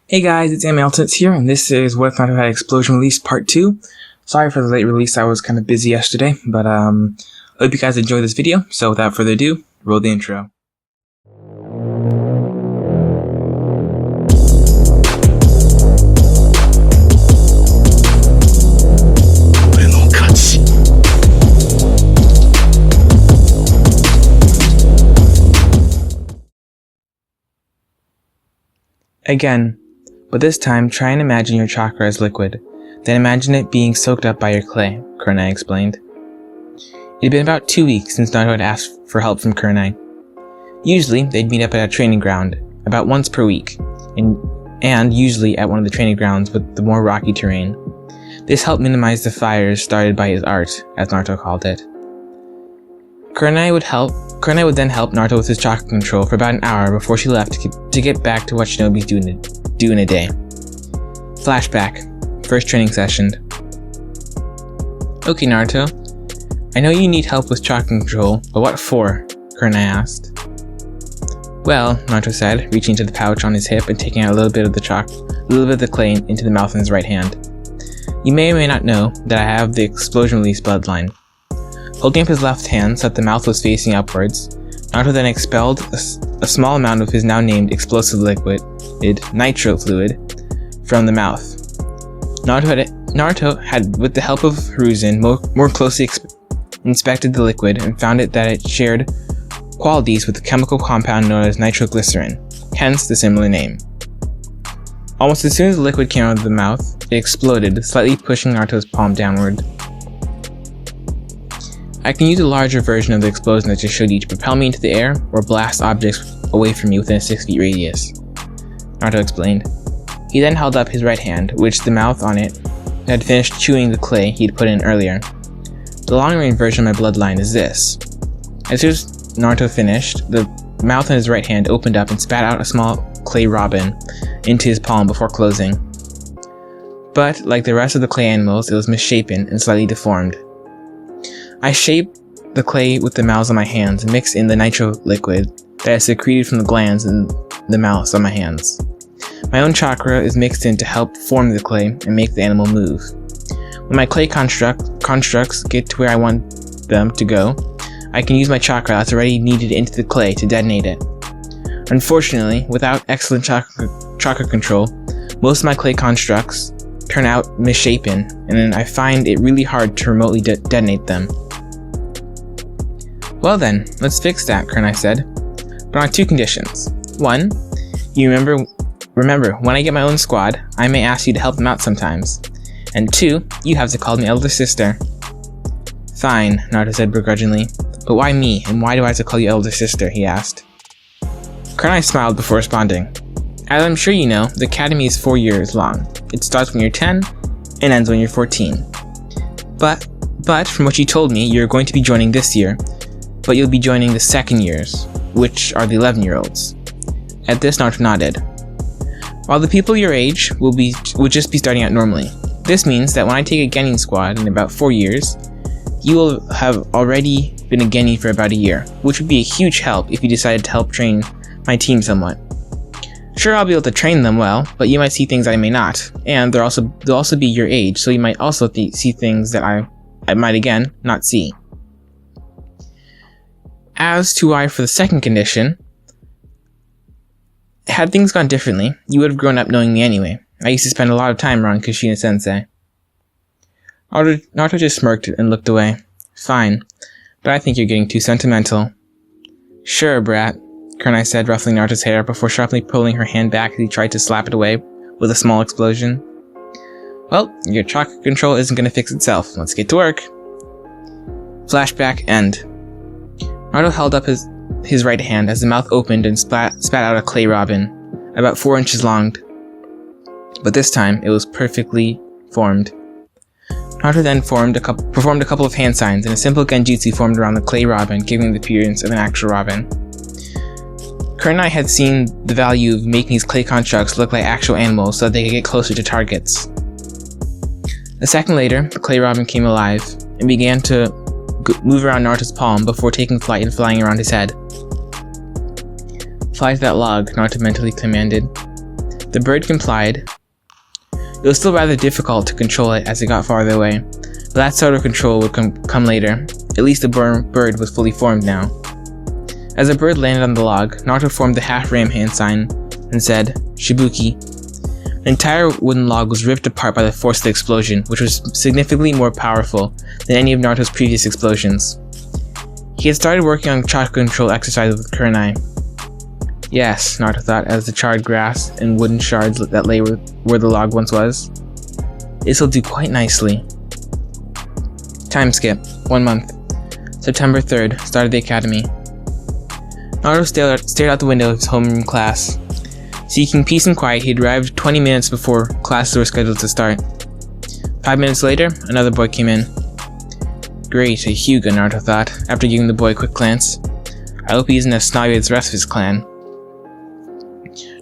Hey guys, it's Amaltitz here, and this is What If Naruto Had Explosion Release Part 2. Sorry for the late release, I was kind of busy yesterday, but I hope you guys enjoy this video. So without further ado, roll the intro. Again, but this time try and imagine your chakra as liquid, then imagine it being soaked up by your clay, Kurenai explained. It had been about 2 weeks since Naruto had asked for help from Kurenai. Usually, they'd meet up at a training ground, about once per week, and usually at one of the training grounds with the more rocky terrain. This helped minimize the fires started by his art, as Naruto called it. Kurenai would then help Naruto with his chakra control for about an hour before she left to get back to what Shinobi's do in a day. Flashback. First training session. Okay, Naruto. I know you need help with chakra control, but what for? Kurenai asked. Well, Naruto said, reaching to the pouch on his hip and taking out a little bit of the clay into the mouth in his right hand. You may or may not know that I have the explosion release bloodline. Holding up his left hand so that the mouth was facing upwards, Naruto then expelled a small amount of his now named explosive liquid, nitro fluid, from the mouth. Naruto had, with the help of Hiruzen, more closely inspected the liquid and found that it shared qualities with the chemical compound known as nitroglycerin, hence the similar name. Almost as soon as the liquid came out of the mouth, it exploded, slightly pushing Naruto's palm downward. I can use a larger version of the explosion that just showed you to propel me into the air or blast objects away from me within a 6 feet radius, Naruto explained. He then held up his right hand, which the mouth on it had finished chewing the clay he'd put in earlier. The long-range version of my bloodline is this. As soon as Naruto finished, the mouth on his right hand opened up and spat out a small clay robin into his palm before closing. But, like the rest of the clay animals, it was misshapen and slightly deformed. I shaped the clay with the mouths on my hands and mixed in the nitro liquid that is secreted from the glands in the mouths on my hands. My own chakra is mixed in to help form the clay and make the animal move. When my clay constructs get to where I want them to go, I can use my chakra that's already kneaded into the clay to detonate it. Unfortunately, without excellent chakra control, most of my clay constructs turn out misshapen, and then I find it really hard to remotely detonate them. Well then, let's fix that, Kurenai said, but on 2 conditions. 1, you remember, when I get my own squad, I may ask you to help them out sometimes. And 2, you have to call me elder sister. Fine, Naruto said begrudgingly, but why me, and why do I have to call you elder sister, he asked. Kurenai smiled before responding. As I'm sure you know, the academy is 4 years long. It starts when you're 10, and ends when you're 14. But from what you told me, you're going to be joining this year, but you'll be joining the second years, which are the 11-year-olds. At this, Naruto nodded. While the people your age will just be starting out normally. This means that when I take a Genin squad in about 4 years, you will have already been a Genin for about a year, which would be a huge help if you decided to help train my team somewhat. Sure, I'll be able to train them well, but you might see things I may not, and they'll also be your age, so you might also see things that I might again not see. As to why for the second condition, had things gone differently, you would have grown up knowing me anyway. I used to spend a lot of time around Kushina Sensei. Naruto just smirked and looked away. Fine, but I think you're getting too sentimental. Sure, brat, Kurenai said, ruffling Naruto's hair before sharply pulling her hand back as he tried to slap it away with a small explosion. Well, your chakra control isn't going to fix itself. Let's get to work. Flashback end. Naruto held up his right hand as the mouth opened and spat out a clay robin, about 4 inches long. But this time, it was perfectly formed. Naruto then performed a couple of hand signs, and a simple genjutsu formed around the clay robin, giving the appearance of an actual robin. Kurenai had seen the value of making these clay constructs look like actual animals so that they could get closer to targets. A second later, the clay robin came alive and began to move around Naruto's palm before taking flight and flying around his head. Fly to that log, Naruto mentally commanded. The bird complied. It was still rather difficult to control it as it got farther away, but that sort of control would come later. At least the bird was fully formed now. As the bird landed on the log, Naruto formed the half-ram hand sign and said, "Shibuki." The entire wooden log was ripped apart by the force of the explosion, which was significantly more powerful than any of Naruto's previous explosions. He had started working on chakra control exercises with Kurenai. Yes, Naruto thought as the charred grass and wooden shards that lay where the log once was. This'll do quite nicely. Time skip. 1 month. September 3rd, start of the academy. Naruto stared out the window of his homeroom class. Seeking peace and quiet, he had arrived 20 minutes before classes were scheduled to start. 5 minutes later, another boy came in. Great, a Hyuga, Naruto thought, after giving the boy a quick glance. I hope he isn't as snobby as the rest of his clan.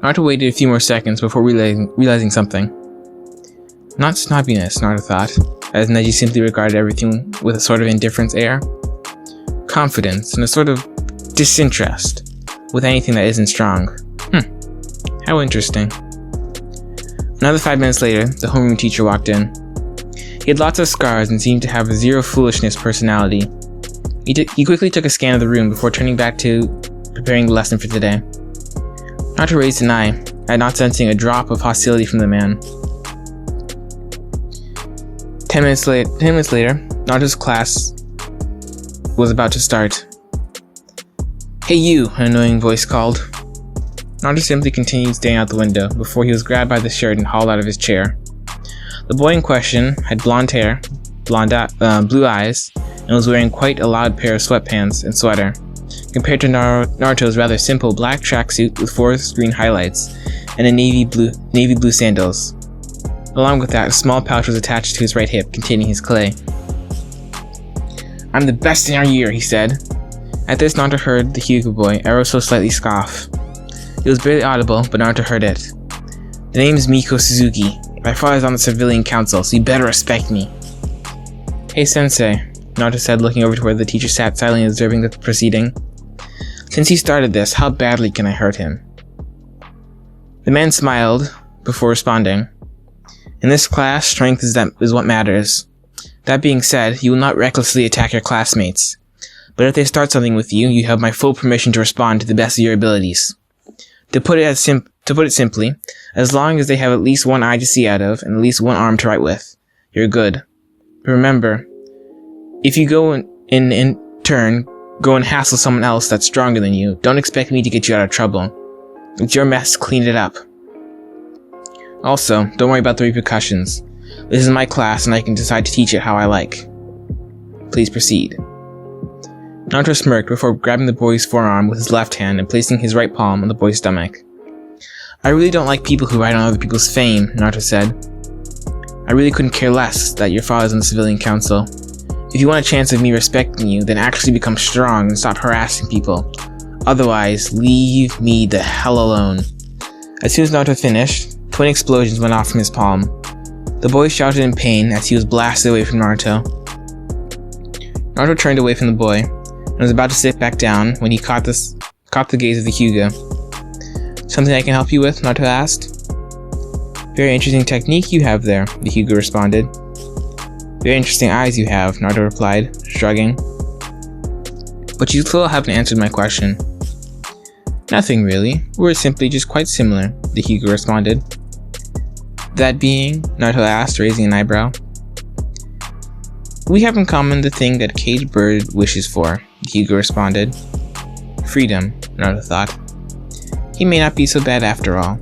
Naruto waited a few more seconds before realizing something. Not snobbiness, Naruto thought, as Neji simply regarded everything with a sort of indifference air. Confidence and a sort of disinterest with anything that isn't strong. How interesting. Another 5 minutes later, the homeroom teacher walked in. He had lots of scars and seemed to have a zero foolishness personality. He quickly took a scan of the room before turning back to preparing the lesson for today. Naruto raised an eye, at not sensing a drop of hostility from the man. 10 minutes later, Naruto's class was about to start. "Hey you," an annoying voice called. Naruto simply continued staring out the window before he was grabbed by the shirt and hauled out of his chair. The boy in question had blonde hair, blue eyes, and was wearing quite a loud pair of sweatpants and sweater, compared to Naruto's rather simple black tracksuit with forest green highlights and a navy blue sandals. Along with that, a small pouch was attached to his right hip containing his clay. "I'm the best in our year," he said. At this, Naruto heard the Hyuga boy ever so slightly scoff. It was barely audible, but Naruto heard it. "The name's Miko Suzuki. My father's on the civilian council, so you better respect me." "Hey Sensei," Naruto said, looking over to where the teacher sat silently observing the proceeding. "Since he started this, how badly can I hurt him?" The man smiled before responding. "In this class, strength is what matters. That being said, you will not recklessly attack your classmates. But if they start something with you, you have my full permission to respond to the best of your abilities. To put it simply, as long as they have at least one eye to see out of and at least one arm to write with, you're good. But remember, if you go in turn, go and hassle someone else that's stronger than you, don't expect me to get you out of trouble. It's your mess, clean it up. Also, don't worry about the repercussions. This is my class and I can decide to teach it how I like. Please proceed." Naruto smirked before grabbing the boy's forearm with his left hand and placing his right palm on the boy's stomach. "I really don't like people who ride on other people's fame," Naruto said. "I really couldn't care less that your father's on the civilian council. If you want a chance of me respecting you, then actually become strong and stop harassing people. Otherwise, leave me the hell alone." As soon as Naruto finished, twin explosions went off from his palm. The boy shouted in pain as he was blasted away from Naruto. Naruto turned away from the boy and was about to sit back down when he caught the gaze of the Hyuga. "Something I can help you with?" Naruto asked. "Very interesting technique you have there," the Hyuga responded. "Very interesting eyes you have," Naruto replied, shrugging. "But you still haven't answered my question." "Nothing really. We're simply just quite similar," the Hyuga responded. "That being?" Naruto asked, raising an eyebrow. "We have in common the thing that a caged bird wishes for," the Hyuga responded. "Freedom," Naruto thought. He may not be so bad after all.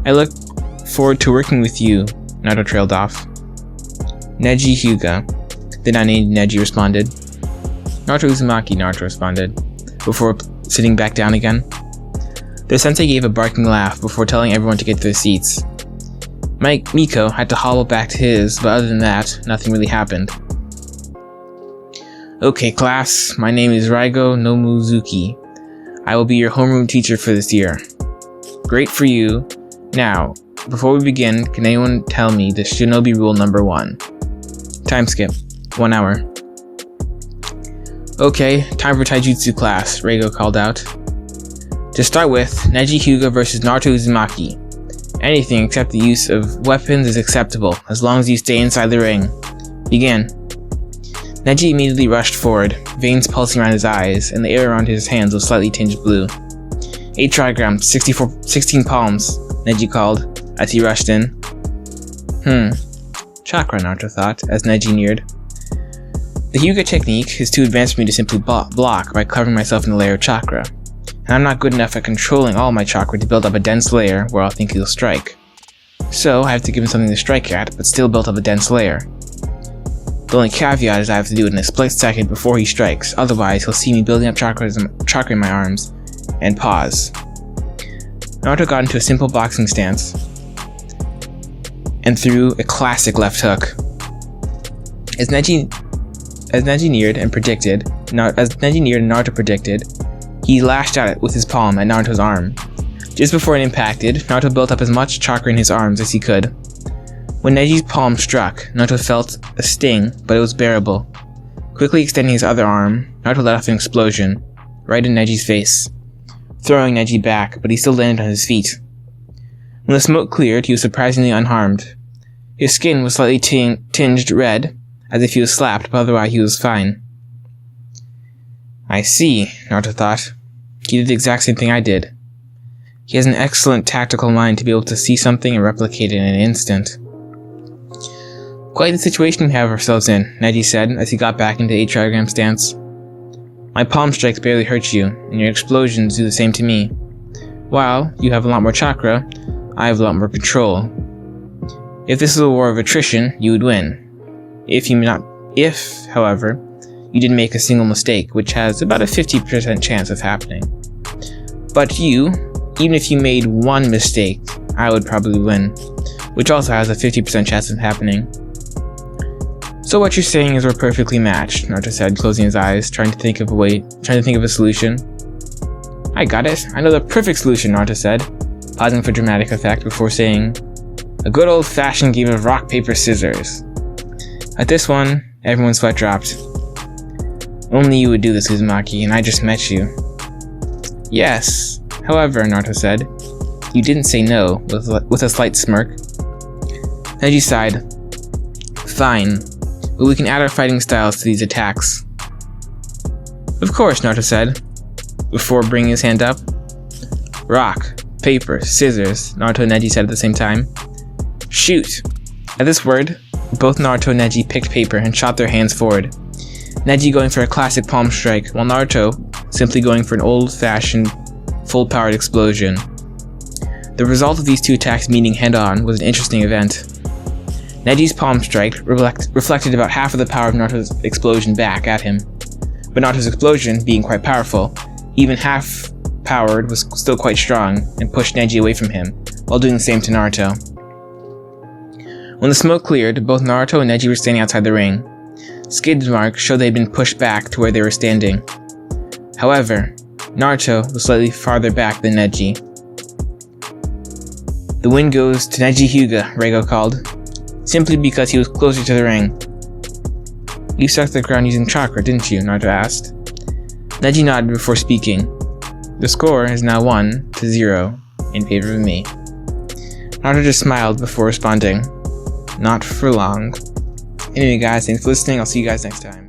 "I look forward to working with you," Naruto trailed off. "Neji Hyuga," the now named Neji responded. "Naruto Uzumaki," Naruto responded, before sitting back down again. The sensei gave a barking laugh before telling everyone to get to their seats. Miko had to hobble back to his, but other than that, nothing really happened. "Okay, class, my name is Raigo Nomuzuki. I will be your homeroom teacher for this year." "Great for you. Now, before we begin, can anyone tell me the Shinobi rule number 1? Time skip. 1 hour. "Okay, time for Taijutsu class," Raigo called out. "To start with, Neji Hyuga versus Naruto Uzumaki. Anything except the use of weapons is acceptable, as long as you stay inside the ring. Begin. Neji immediately rushed forward, veins pulsing around his eyes, and the air around his hands was slightly tinged blue. 8 trigrams, 16 palms, Neji called, as he rushed in. Chakra, Naruto thought, as Neji neared. The Hyuga technique is too advanced for me to simply block by covering myself in a layer of chakra, and I'm not good enough at controlling all my chakra to build up a dense layer where I'll think he'll strike. So I have to give him something to strike at, but still build up a dense layer. The only caveat is I have to do it in a split second before he strikes, otherwise he'll see me building up chakra in my arms, and pause. Naruto got into a simple boxing stance, and threw a classic left hook. As Neji neared and Naruto predicted, he lashed at it with his palm at Naruto's arm. Just before it impacted, Naruto built up as much chakra in his arms as he could. When Neji's palm struck, Naruto felt a sting, but it was bearable. Quickly extending his other arm, Naruto let off an explosion, right in Neji's face, throwing Neji back, but he still landed on his feet. When the smoke cleared, he was surprisingly unharmed. His skin was slightly tinged red, as if he was slapped, but otherwise he was fine. I see, Naruto thought. He did the exact same thing I did. He has an excellent tactical mind to be able to see something and replicate it in an instant. Quite the situation we have ourselves in, Neji said as he got back into 8 trigram stance. My palm strikes barely hurt you, and your explosions do the same to me. While you have a lot more chakra, I have a lot more control. If this is a war of attrition, you would win. If, however, you didn't make a single mistake, which has about a 50% chance of happening. But you, even if you made one mistake, I would probably win, which also has a 50% chance of happening. So what you're saying is we're perfectly matched, Naruto said, closing his eyes, trying to think of a solution. I got it. I know the perfect solution, Naruto said, pausing for dramatic effect before saying, a good old-fashioned game of rock, paper, scissors. At this one, everyone's sweat dropped. Only you would do this, Uzumaki, and I just met you. Yes. However, Naruto said, you didn't say no, with a slight smirk. Neji sighed. Fine, but we can add our fighting styles to these attacks. Of course, Naruto said, before bringing his hand up. Rock, paper, scissors, Naruto and Neji said at the same time. Shoot! At this word, both Naruto and Neji picked paper and shot their hands forward. Neji going for a classic palm strike, while Naruto simply going for an old-fashioned, full-powered explosion. The result of these two attacks meeting head-on was an interesting event. Neji's palm strike reflected about half of the power of Naruto's explosion back at him, but Naruto's explosion, being quite powerful, even half-powered, was still quite strong and pushed Neji away from him, while doing the same to Naruto. When the smoke cleared, both Naruto and Neji were standing outside the ring. Skid marks showed they had been pushed back to where they were standing. However, Naruto was slightly farther back than Neji. The win goes to Neji Hyuga, Reigo called, simply because he was closer to the ring. You struck the ground using chakra, didn't you? Naruto asked. Neji nodded before speaking. The score is now 1-0 in favor of me. Naruto just smiled before responding. Not for long. Anyway guys, thanks for listening. I'll see you guys next time.